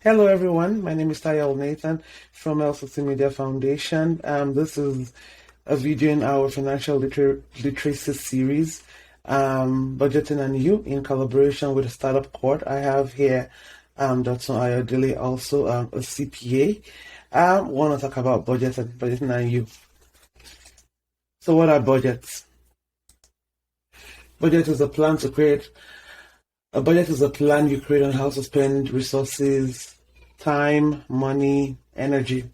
Hello, everyone. My name is Tayo and Elnathan from LCCMedia Foundation. This is a video in our financial literacy series, Budgeting and You, in collaboration with the Startup Court. I have here Dotun also a CPA. I want to talk about budgeting and you. So, what are budgets? Budget is a plan to create. A budget is a plan you create on how to spend resources, time, money, energy.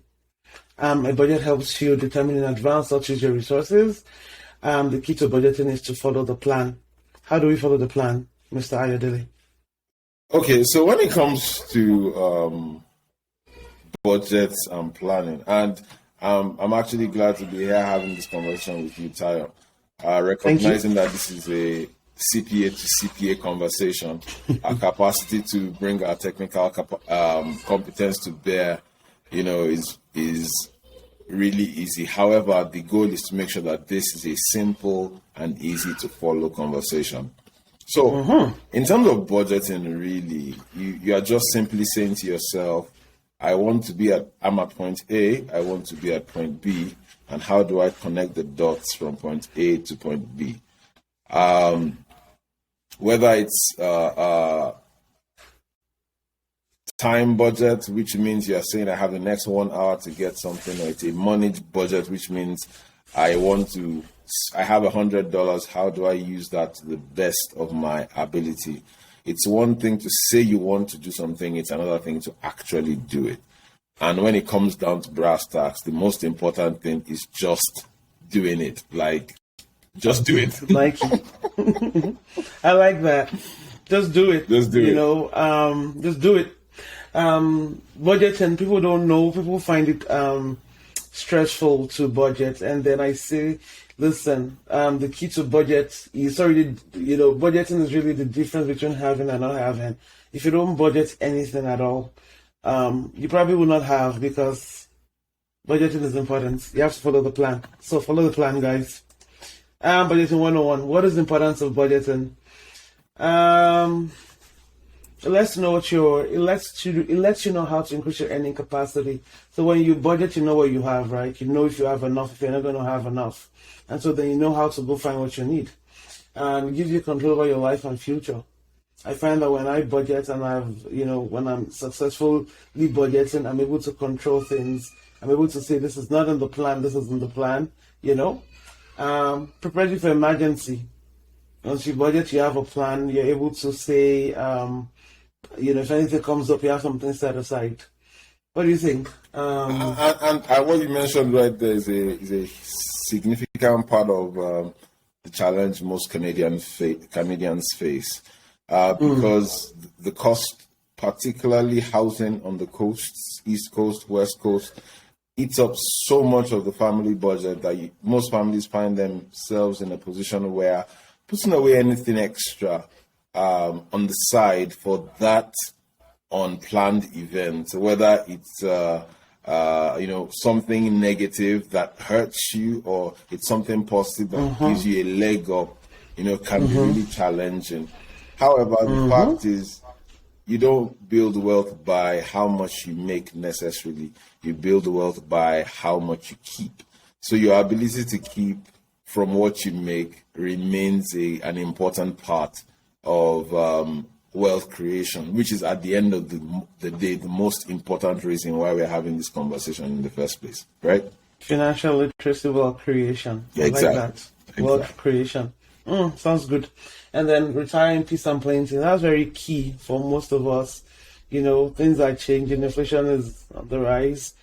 A budget helps you determine in advance how to use your resources. The key to budgeting is to follow the plan. How do we follow the plan, Mr. Ayodele? Okay, so when it comes to budgets and planning, and I'm actually glad to be here having this conversation with you, Tayo. Recognizing that this is a CPA to CPA conversation, our capacity to bring our technical competence to bear, is really easy. However, the goal is to make sure that this is a simple and easy to follow conversation. So, in terms of budgeting, really, you are just simply saying to yourself, I'm at point A, I want to be at point B, and how do I connect the dots from point A to point B? Whether it's time budget, which means you're saying I have the next 1 hour to get something, or it's a money budget, which means I have $100. How do I use that to the best of my ability? It's one thing to say you want to do something, it's another thing to actually do it. And when it comes down to brass tacks, the most important thing is just doing it. Just do it. I like that. Just do it. Just do it. Just do it. Budgeting, people don't know. People find it stressful to budget. And then I say, listen, the key to budget is budgeting is really the difference between having and not having. If you don't budget anything at all, you probably will not have, because budgeting is important. You have to follow the plan. So follow the plan, guys. Budgeting 101. What is the importance of budgeting? It lets you know how to increase your earning capacity. So when you budget, you know what you have, right? You know if you have enough, if you're not going to have enough. And so then you know how to go find what you need. And it gives you control over your life and future. I find that when I budget and when I'm successfully budgeting, I'm able to control things. I'm able to say, this is not in the plan, this is in the plan, Prepare you for emergency. Once you budget, you have a plan, you're able to say, if anything comes up, you have something set aside. What do you think? And what you mentioned right there is a significant part of the challenge most Canadians face. Because the cost, particularly housing on the coasts, East Coast, West Coast, eats up so much of the family budget that most families find themselves in a position where putting away anything extra on the side for that unplanned event, whether it's something negative that hurts you, or it's something positive that gives you a leg up, can be really challenging. However, the fact is, you don't build wealth by how much you make necessarily. You build wealth by how much you keep. So your ability to keep from what you make remains an important part of wealth creation, which is at the end of the day, the most important reason why we're having this conversation in the first place, right? Financial literacy, wealth creation. Yeah, exactly. Like that. Wealth creation. Sounds good. And then retiring peace and plenty. That's very key for most of us. Things are changing. Inflation is on the rise.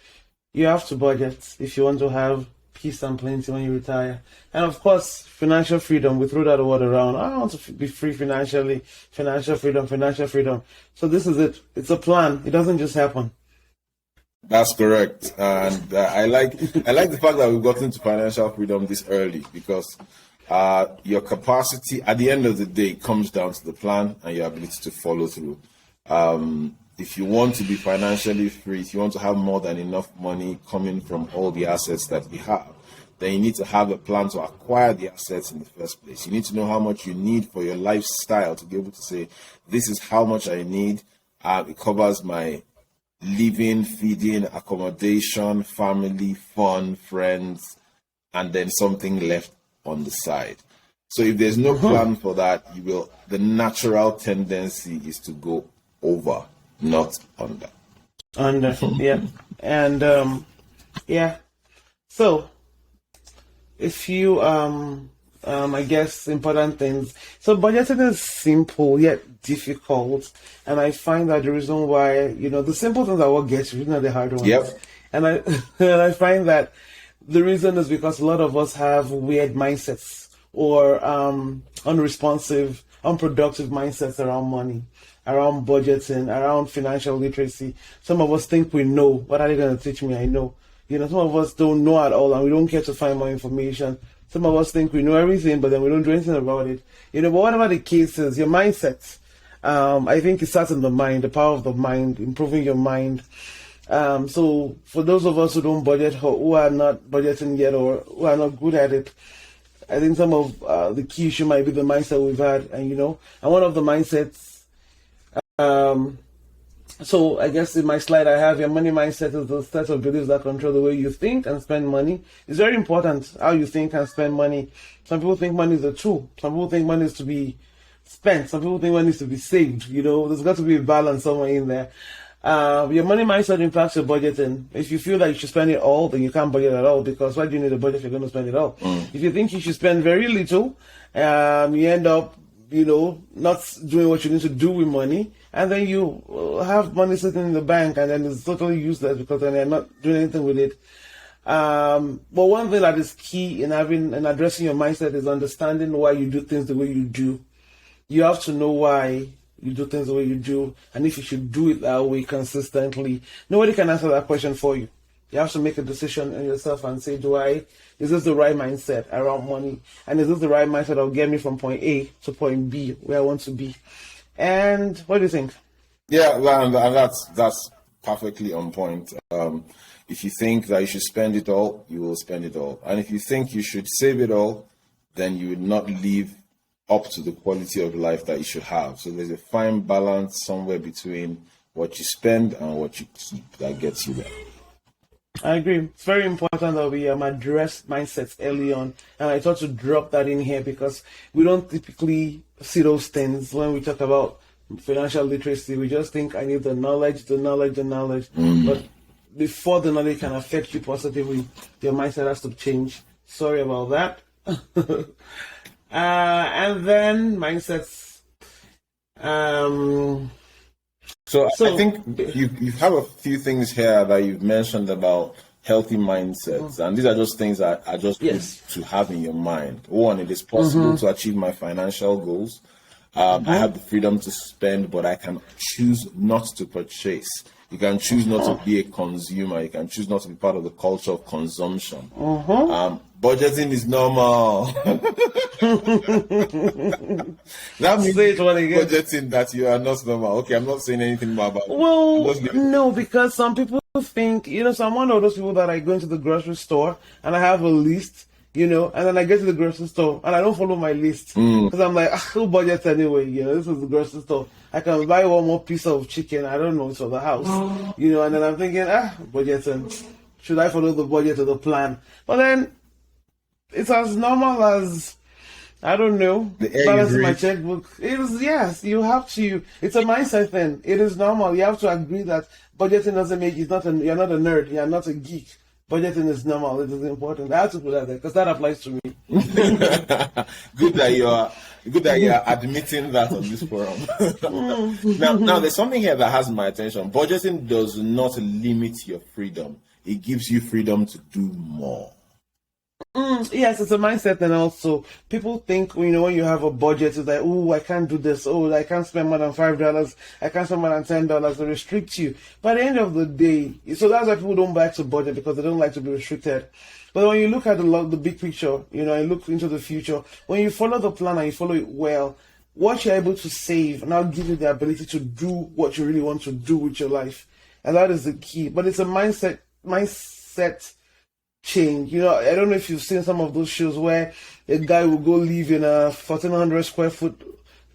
You have to budget if you want to have peace and plenty when you retire. And of course, financial freedom. We throw that word around. I want to be free financially. Financial freedom. So this is it. It's a plan. It doesn't just happen. That's correct. And I like the fact that we've gotten to financial freedom this early, because your capacity, at the end of the day, comes down to the plan and your ability to follow through. If you want to be financially free, if you want to have more than enough money coming from all the assets that you have, then you need to have a plan to acquire the assets in the first place. You need to know how much you need for your lifestyle to be able to say, this is how much I need. It covers my living, feeding, accommodation, family, fun, friends, and then something left on the side. So if there's no plan for that, the natural tendency is to go over, not under. Under, yeah. And yeah. So if you I guess important things. So budgeting is simple yet difficult, and I find that the reason why the simple things are what gets you, not the hard ones. Yep. And I find that the reason is because a lot of us have weird mindsets or unresponsive, unproductive mindsets around money, around budgeting, around financial literacy. Some of us think we know. What are they going to teach me? I know. Some of us don't know at all, and we don't care to find more information. Some of us think we know everything, but then we don't do anything about it. But whatever the case is, your mindset, I think it starts in the mind, the power of the mind, improving your mind. So for those of us who don't budget, or who are not budgeting yet, or who are not good at it, I think some of the key issue might be the mindset we've had, and one of the mindsets. So I guess in my slide I have your money mindset is the set of beliefs that control the way you think and spend money. It's very important how you think and spend money. Some people think money is a tool. Some people think money is to be spent. Some people think money is to be saved. There's got to be a balance somewhere in there. Your money mindset impacts your budgeting. If you feel like you should spend it all, then you can't budget at all, because why do you need a budget if you're going to spend it all? If you think you should spend very little, you end up not doing what you need to do with money, and then you have money sitting in the bank, and then it's totally useless because then you're not doing anything with it. But one thing that is key in addressing your mindset is understanding why you do things the way you do. You have to know why you do things the way you do, and if you should do it that way consistently. Nobody can answer that question for you. You have to make a decision in yourself and say, is this the right mindset around money? And is this the right mindset that will get me from point A to point B, where I want to be? And what do you think? Yeah, well, and that's perfectly on point. If you think that you should spend it all, you will spend it all. And if you think you should save it all, then you will not live up to the quality of life that you should have. So there's a fine balance somewhere between what you spend and what you keep that gets you there. I agree. It's very important that we address mindsets early on, and I thought to drop that in here because we don't typically see those things when we talk about financial literacy. We just think I need the knowledge. But before the knowledge can affect you positively, your mindset has to change. Sorry about that. And then mindsets. So I think you have a few things here that you've mentioned about healthy mindsets, and these are just things that are just good to have in your mind. One, it is possible to achieve my financial goals. I have the freedom to spend, but I can choose not to purchase. You can choose not to be a consumer. You can choose not to be part of the culture of consumption. Budgeting is normal. That means budgeting that you are not normal. Okay, I'm not saying anything more about it. Well, no, because some people think, so I'm one of those people that I go into the grocery store and I have a list, and then I get to the grocery store and I don't follow my list because I'm like, who budgets anyway? This is the grocery store. I can buy one more piece of chicken. I don't know, it's for the house, and then I'm thinking, budgeting. Should I follow the budget or the plan? But then it's as normal as, I don't know, balance in my checkbook. It is, yes, you have to. It's a mindset thing. It is normal. You have to agree that budgeting doesn't make you're not a nerd. You're not a geek. Budgeting is normal. It is important. I have to put that there because that applies to me. Good that you are admitting that on this forum. Now, there's something here that has my attention. Budgeting does not limit your freedom. It gives you freedom to do more. Yes, it's a mindset, and also people think when you have a budget, it's like, I can't do this. I can't spend more than $5. I can't spend more than $10. They restrict you. But at the end of the day, so that's why people don't like to budget, because they don't like to be restricted. But when you look at the big picture, and look into the future, when you follow the plan and you follow it well, what you're able to save now gives you the ability to do what you really want to do with your life, and that is the key. But it's a mindset change. I don't know if you've seen some of those shows where a guy will go live in a 1,400 square foot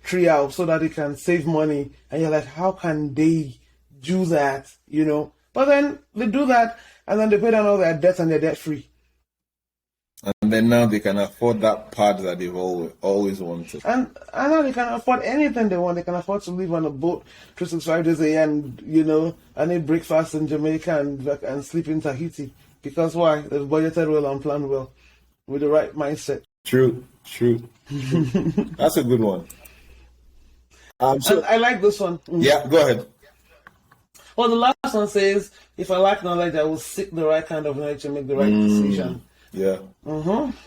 tree house so that he can save money, and you're like, how can they do that, But then they do that, and then they pay down all their debts, and they're debt free. And then now they can afford that pad that they've always wanted. And now they can afford anything they want. They can afford to live on a boat 365 days a year, and and eat breakfast in Jamaica and sleep in Tahiti. Because why? They've budgeted well and planned well with the right mindset. True. That's a good one. So I like this one. Yeah, go ahead. Well, the last one says, if I lack knowledge, I will seek the right kind of knowledge to make the right decision. Yeah.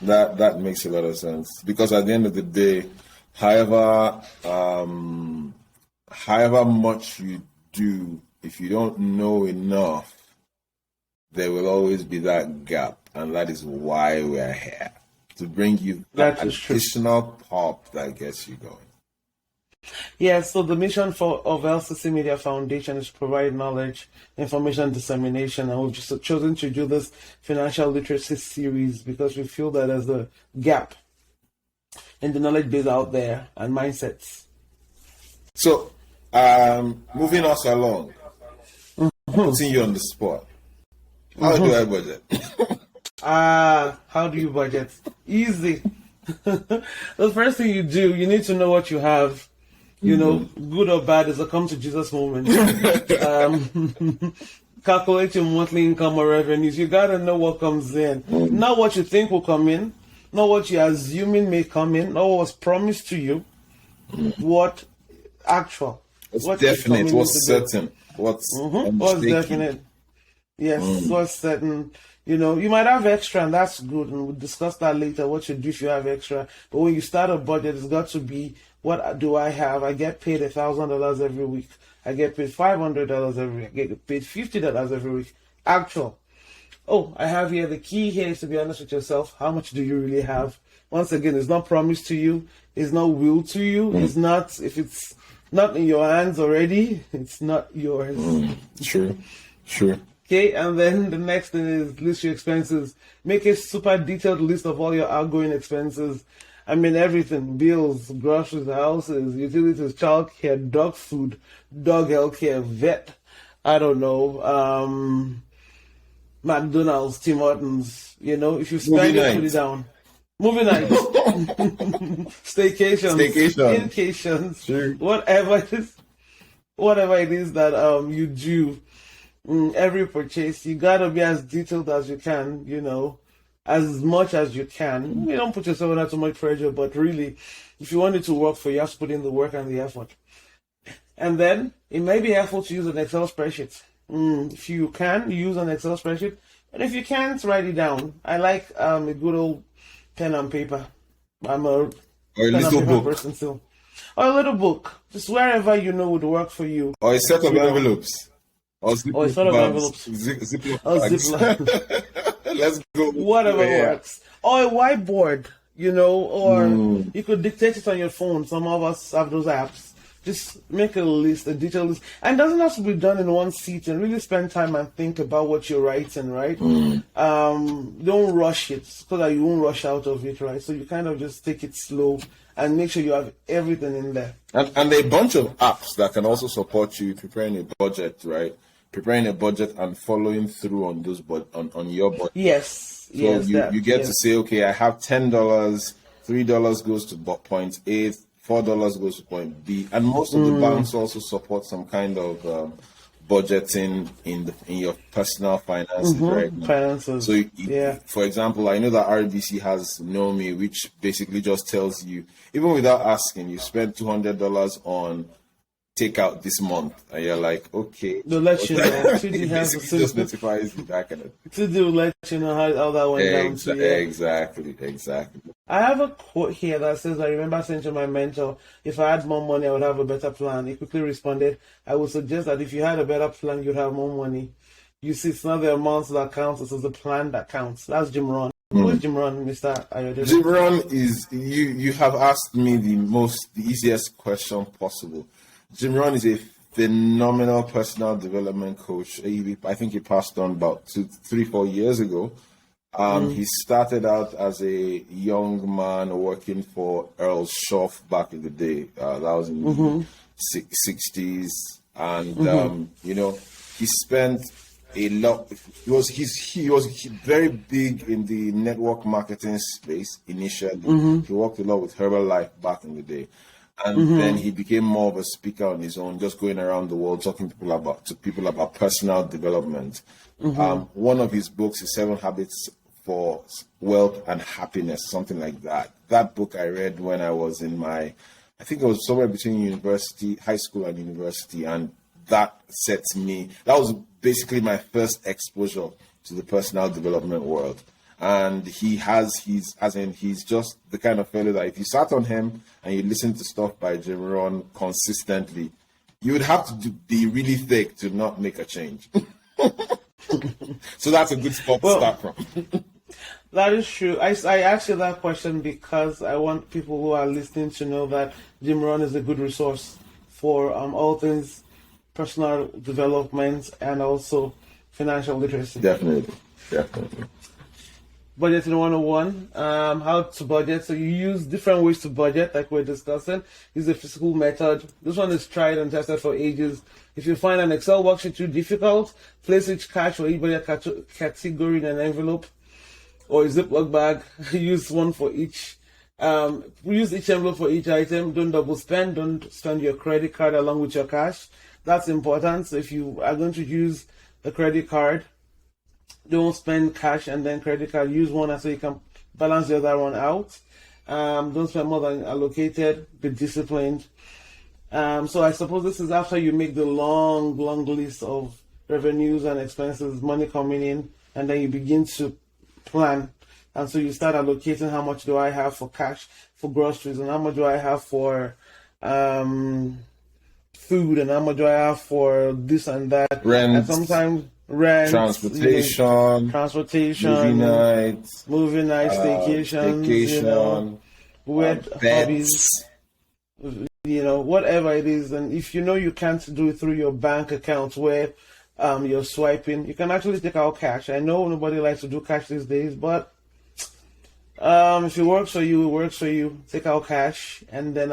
That makes a lot of sense. Because at the end of the day, however much you do, if you don't know enough, there will always be that gap. And that is why we're here. To bring you that additional pop that gets you going. Yeah, so the mission of LCCMedia Foundation is to provide knowledge, information dissemination, and we've just chosen to do this financial literacy series because we feel that there's a gap in the knowledge base out there and mindsets. So, moving us along, putting you on the spot. How do I budget? How do you budget? Easy. The first thing you do, you need to know what you have. Good or bad is a come to Jesus moment. Calculate your monthly income or revenues. You gotta know what comes in. Not what you think will come in, not what you're assuming may come in, not what was promised to you. What actual. What's definite, what's certain, what's definite. Yes, what's certain. You might have extra, and that's good, and we'll discuss that later, what you do if you have extra. But when you start a budget, it's got to be, what do I have? I get paid $1,000 every week. I get paid $500 every week. I get paid $50 every week. Actual. Oh, I have here, the key here is to be honest with yourself. How much do you really have? Once again, it's not promised to you. It's not willed to you. It's not, if it's not in your hands already, it's not yours. Sure. Okay, and then the next thing is list your expenses. Make a super detailed list of all your outgoing expenses. I mean everything: bills, groceries, houses, utilities, childcare, dog food, dog healthcare, vet. I don't know. McDonald's, Tim Hortons. If you spend it, put it down. Movie nights, staycations, vacations, sure. whatever it is that you do. Every purchase, you gotta be as detailed as you can, as much as you can. You don't put yourself under too much pressure, but really, if you want it to work for you, you have to put in the work and the effort. And then it may be helpful to use an Excel spreadsheet. If you can, use an Excel spreadsheet, and if you can't, write it down. I like a good old pen and paper. I'm a pen and paper person still. Or a little book, just wherever would work for you. Or a set of envelopes. Or a set of envelopes. Ziploc. Let's go. Whatever works. Or a whiteboard, or you could dictate it on your phone. Some of us have those apps. Just make a list, a detailed list. And it doesn't have to be done in one sitting. Really spend time and think about what you're writing, right? Don't rush it so that you won't rush out of it, right? So you kind of just take it slow and make sure you have everything in there. And there are a bunch of apps that can also support you preparing a budget, right? Preparing a budget and following through on those on your budget. Yes. So you get to say, okay, I have $10, $3 goes to point A, $4 goes to point B, and most of the banks also support some kind of budgeting in your personal finances, right? Finances. So, for example, I know that RBC has Know Me, which basically just tells you, even without asking, you spent $200 on takeout this month, and you're like, okay. They'll let you know. It basically just notifies you that kind of thing. To let you know how that went down. To you. Exactly. I have a quote here that says, I remember saying to my mentor, if I had more money, I would have a better plan. He quickly responded, I would suggest that if you had a better plan, you'd have more money. You see, it's not the amount that counts, it's the plan that counts. That's Jim Rohn. Who is Jim Rohn, Mr. Ayodele? Jim Rohn is, you have asked me the easiest question possible. Jim Rohn is a phenomenal personal development coach. I think he passed on about 3-4 years ago. He started out as a young man working for Earl Schoff back in the day. That was in the 60s. and he spent a lot. He was very big in the network marketing space initially. He worked a lot with Herbalife back in the day, and then he became more of a speaker on his own, just going around the world talking to people about personal development. One of his books is 7 Habits for Wealth and Happiness, something like that. That book I read when I was in I think it was somewhere between high school and university, and that was basically my first exposure to the personal development world. And he's just the kind of fellow that if you sat on him and you listen to stuff by Jim Rohn consistently, you would have to be really thick to not make a change. So that's a good spot to start from. That is true. I asked you that question because I want people who are listening to know that Jim Rohn is a good resource for all things personal development and also financial literacy. Definitely. Budgeting 101, how to budget. So you use different ways to budget, like we're discussing. Use a physical method. This one is tried and tested for ages. If you find an Excel worksheet too difficult, place each cash or each budget category in an envelope or a Ziploc bag. Use one for each. Use each envelope for each item. Don't double spend. Don't spend your credit card along with your cash. That's important. So if you are going to use a credit card, don't spend cash and then credit card. Use one so you can balance the other one out. Don't spend more than allocated. Be disciplined. So I suppose this is after you make the long list of revenues and expenses, money coming in, and then you begin to plan. And so you start allocating how much do I have for cash, for groceries, and how much do I have for food, and how much do I have for this and that. Rent. And sometimes rent, transportation, movie nights, vacations, hobbies, whatever it is. And if you know you can't do it through your bank account where you're swiping, you can actually take out cash. I know nobody likes to do cash these days, but if it works for you, it works for you. Take out cash, and then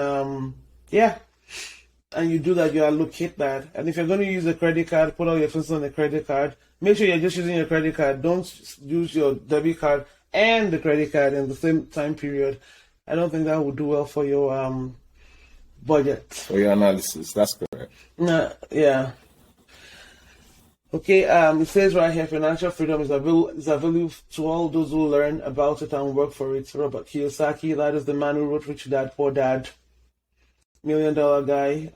and you do that, you allocate that. And if you're going to use a credit card, put all your expenses on the credit card. Make sure you're just using your credit card. Don't use your debit card and the credit card in the same time period. I don't think that would do well for your budget. For your analysis, that's correct. Yeah. Okay, it says right here, financial freedom is available to all those who learn about it and work for it. Robert Kiyosaki, that is the man who wrote Rich Dad, Poor Dad. $1 Million Guy,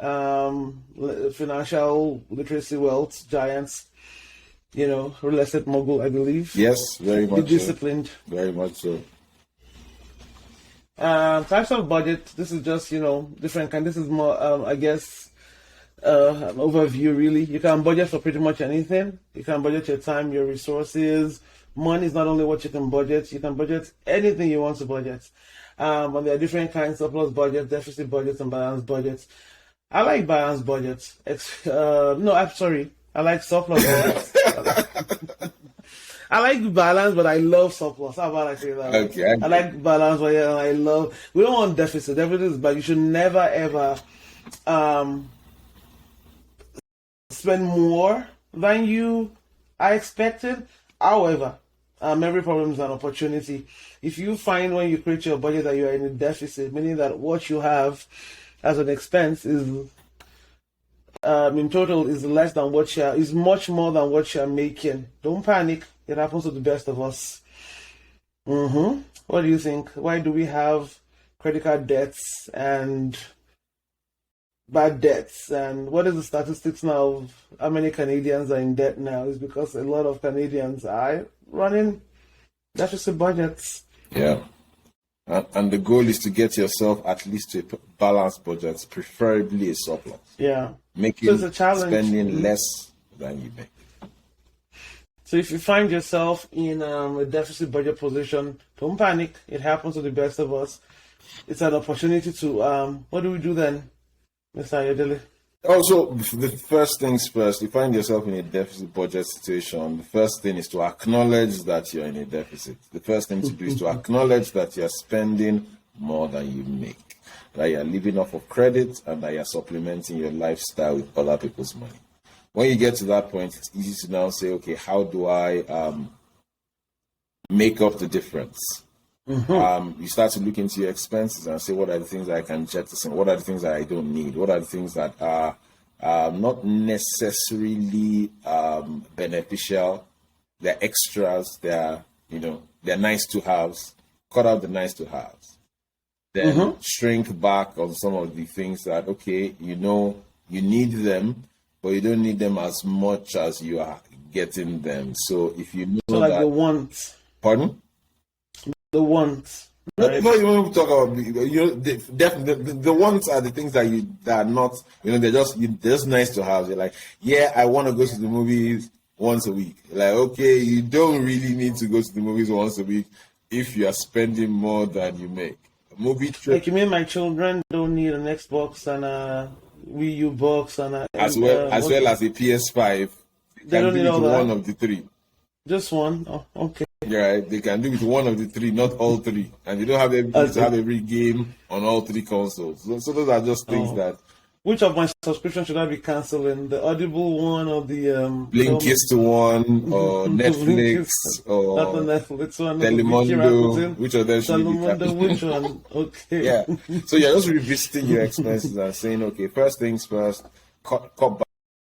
financial literacy, wealth giants, real estate mogul, I believe. Yes, very much. Be disciplined. So. Very much so. Types of budget. This is just different kind. This is more, I guess, an overview. Really, you can budget for pretty much anything. You can budget your time, your resources. Money is not only what you can budget. You can budget anything you want to budget. And there are different kinds: surplus budgets, deficit budgets, and balanced budgets. I like balanced budgets. I like surplus budgets. I like balance, but I love surplus. How about I say that? Okay. I like balance, but I love. We don't want deficit. Deficit is bad. You should never ever spend more than you are expected. However, every problem is an opportunity. If you find when you create your budget that you are in a deficit, meaning that what you have as an expense is in total is less than is much more than what you're making, don't panic. It happens to the best of us. What do you think? Why do we have credit card debts and bad debts? And what is the statistics now of how many Canadians are in debt now? It's because a lot of Canadians are running deficit budgets. Yeah. And the goal is to get yourself at least to a balanced budget, preferably a surplus. Yeah. Making so it's a challenge. Spending less than you make. So if you find yourself in a deficit budget position, don't panic. It happens to the best of us. It's an opportunity to, what do we do then, Mr. Ayodele? Also, the first things first, you find yourself in a deficit budget situation, the first thing is to acknowledge that you're in a deficit. The first thing to do is to acknowledge that you're spending more than you make. that you're living off of credit and that you're supplementing your lifestyle with other people's money. When you get to that point, it's easy to now say, okay, how do I make up the difference? You start to look into your expenses and say, what are the things that I can jettison? What are the things that I don't need? What are the things that are not necessarily beneficial? They're extras. They're nice to haves. Cut out the nice to haves. Then shrink back on some of the things that, okay, you need them, but you don't need them as much as you are getting them. So if you know like the wants. Pardon? The wants. Right? No, you want to talk about definitely the ones are the things that are not, they're just nice to have. They're like, yeah, I want to go to the movies once a week. Like, okay, you don't really need to go to the movies once a week if you are spending more than you make. A movie trip. Like, you mean my children don't need an Xbox and a Wii U box and as well as a PS5. They don't need all that. One of the three. Just one? Oh, okay. Yeah, they can do it one of the three, not all three. And you don't have every game on all three consoles. So those are just things that... Which of my subscriptions should I be cancelling? The Audible one or the... Blinkist one or Netflix or... Not the Netflix one. Telemundo. Which of them should you be cancelling? Which one? Okay. Yeah. So you're just revisiting your expenses and saying, okay, first things first, cut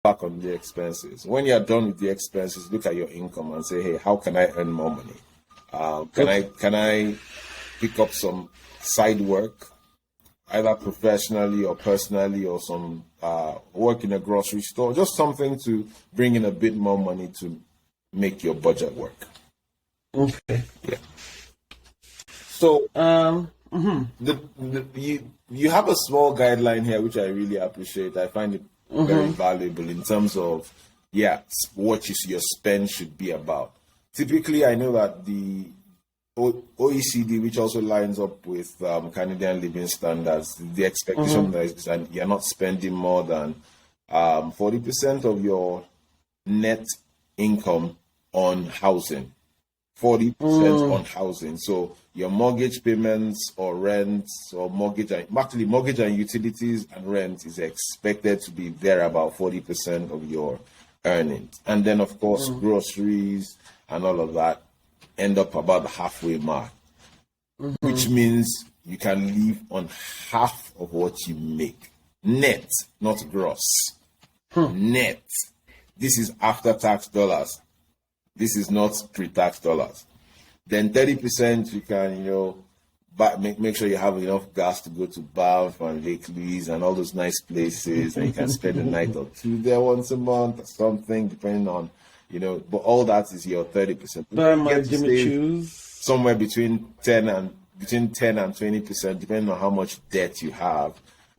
back on the expenses. When you're done with the expenses, look at your income and say, hey, how can I earn more money? Can I pick up some side work, either professionally or personally, or some work in a grocery store, just something to bring in a bit more money to make your budget work. Okay. Yeah. So you have a small guideline here, which I really appreciate. I find it very valuable in terms of what your spend should be about. Typically, I know that the OECD, which also lines up with Canadian living standards, the expectation is that you're not spending more than 40% of your net income on housing. 40% on housing. So your mortgage payments or rents or mortgage and utilities and rent is expected to be there about 40% of your earnings. And then, of course, groceries and all of that end up about the halfway mark, which means you can live on half of what you make. Net, not gross. Net. This is after-tax dollars. This is not pre-tax dollars. Then 30% you can, make sure you have enough gas to go to Banff and Lake Louise and all those nice places, and you can spend a night or two there once a month or something, depending on, but all that is your 30%. Somewhere between 10 and 20%, depending on how much debt you have,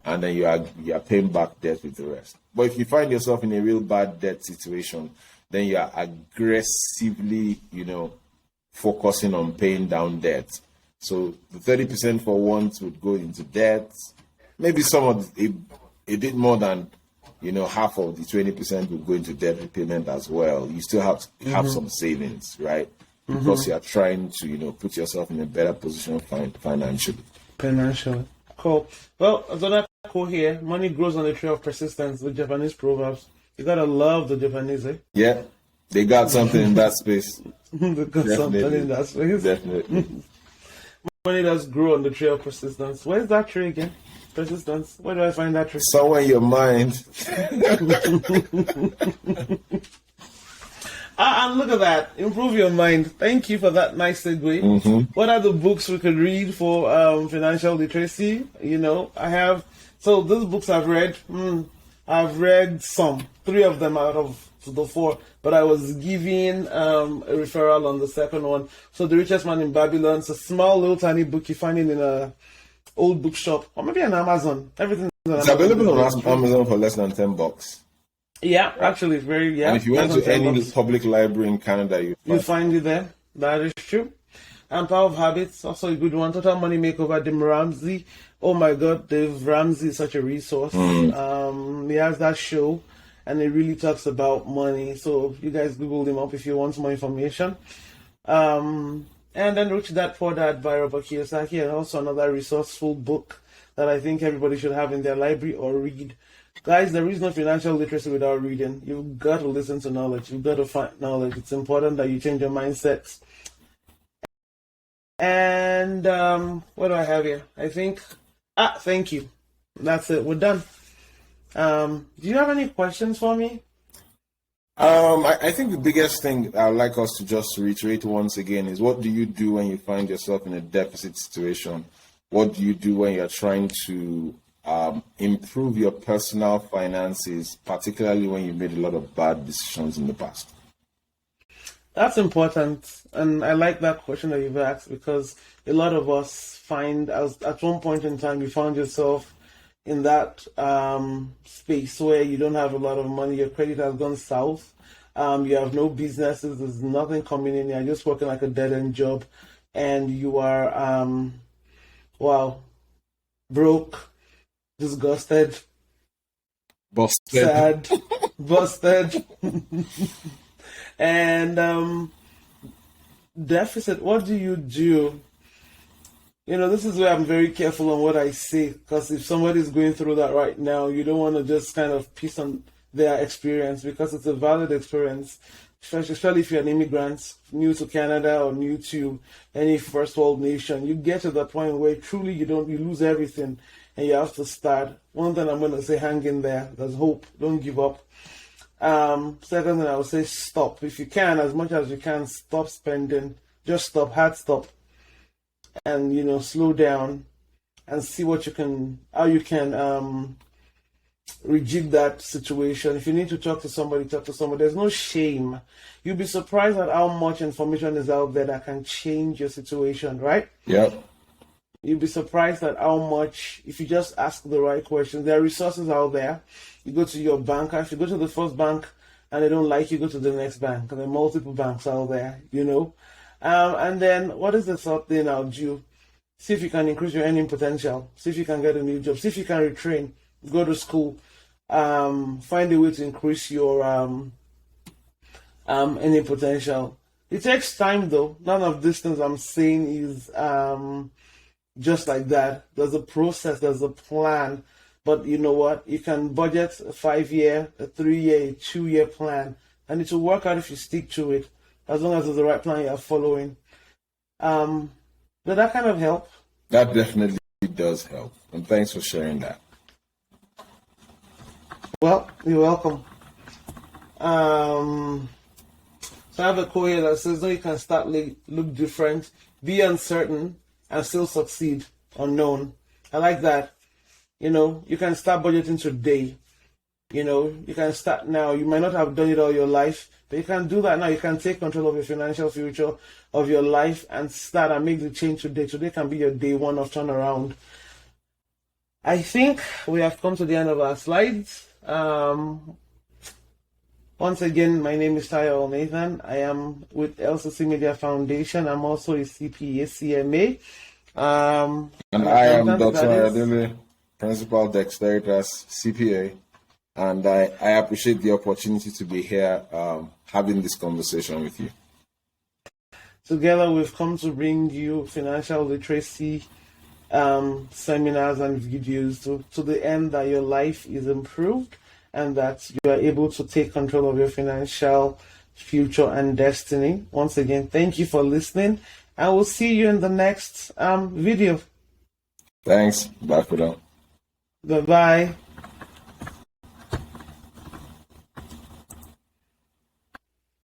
and then you are paying back debt with the rest. But if you find yourself in a real bad debt situation, then you are aggressively, focusing on paying down debt. So the 30% for once would go into debt. Maybe a bit more than, half of the 20% would go into debt repayment as well. You still have to have some savings, right? Because you are trying to, put yourself in a better position financially. Cool. Well, as another quote here, money grows on the tree of persistence, the Japanese proverbs. You gotta love the Japanese, eh? Yeah, they got something in that space. They got something in that space. Definitely. Money does grow on the tree of persistence. Where's that tree again? Persistence. Where do I find that tree? Somewhere in your mind. And look at that. Improve your mind. Thank you for that nice segue. What are the books we could read for financial literacy? So those books I've read. I've read some, 3 of them out of the 4, but I was given a referral on the second one. So The Richest Man in Babylon, it's a small little tiny book you find it in a old bookshop or maybe on Amazon. Everything. It's available on Amazon for less than $10. Yeah, actually, it's very. And if you went to any public library in Canada, you find it there. That is true. And Power of Habits, also a good one. Total Money Makeover, Dave Ramsey. Oh my God, Dave Ramsey is such a resource. He has that show, and it really talks about money. So you guys Google him up if you want more information. And then Rich Dad Poor Dad by Robert Kiyosaki, and also another resourceful book that I think everybody should have in their library or read. Guys, there is no financial literacy without reading. You've got to listen to knowledge. You've got to find knowledge. It's important that you change your mindsets. And what do I have here? I think, thank you. That's it. We're done. Do you have any questions for me? I think the biggest thing I'd like us to just reiterate once again is, what do you do when you find yourself in a deficit situation? What do you do when you're trying to improve your personal finances, particularly when you made a lot of bad decisions in the past? That's important, and I like that question that you've asked, because a lot of us find, as at one point in time, you found yourself in that space where you don't have a lot of money, your credit has gone south, you have no businesses, there's nothing coming in, you're just working like a dead-end job, and you are, broke, disgusted, Busted. sad, busted. And deficit, what do you do? This is where I'm very careful on what I say, because if somebody's going through that right now, you don't want to just kind of piss on their experience, because it's a valid experience, especially if you're an immigrant, new to Canada or new to any first world nation. You get to the point where truly you lose everything and you have to start. One thing I'm going to say, hang in there. There's hope. Don't give up. Second thing I would say, stop. If you can, as much as you can, stop spending. Just stop, hard stop. And, slow down and see how you can rejig that situation. If you need to talk to somebody, talk to somebody. There's no shame. You'll be surprised at how much information is out there that can change your situation, right? Yep. You'll be surprised at how much, if you just ask the right questions. There are resources out there. You go to your banker. If you go to the first bank and they don't like you, go to the next bank. There are multiple banks out there, And then, what is the third thing I'll do? See if you can increase your earning potential. See if you can get a new job. See if you can retrain. Go to school. Find a way to increase your earning potential. It takes time, though. None of these things I'm saying is just like that. There's a process. There's a plan. But you know what? You can budget a 5-year, a 3-year, a 2-year plan, and it will work out if you stick to it, as long as it's the right plan you're following. Did that kind of help? That definitely does help, and thanks for sharing that. Well, you're welcome. So I have a quote here that says, "No, you can start look different, be uncertain, and still succeed unknown." I like that. You can start budgeting today. You can start now. You might not have done it all your life, but you can do that now. You can take control of your financial future, of your life, and start and make the change today. Today can be your day one of turnaround. I think we have come to the end of our slides. Once again, my name is Tayo and Elnathan. I am with LCCMedia Foundation. I'm also a CPA, CMA. And I am Dotun, Principal Dexteritas, CPA. And I appreciate the opportunity to be here having this conversation with you. Together, we've come to bring you financial literacy seminars and videos to the end that your life is improved and that you are able to take control of your financial future and destiny. Once again, thank you for listening. I will see you in the next video. Thanks. Bye for now. Bye-bye.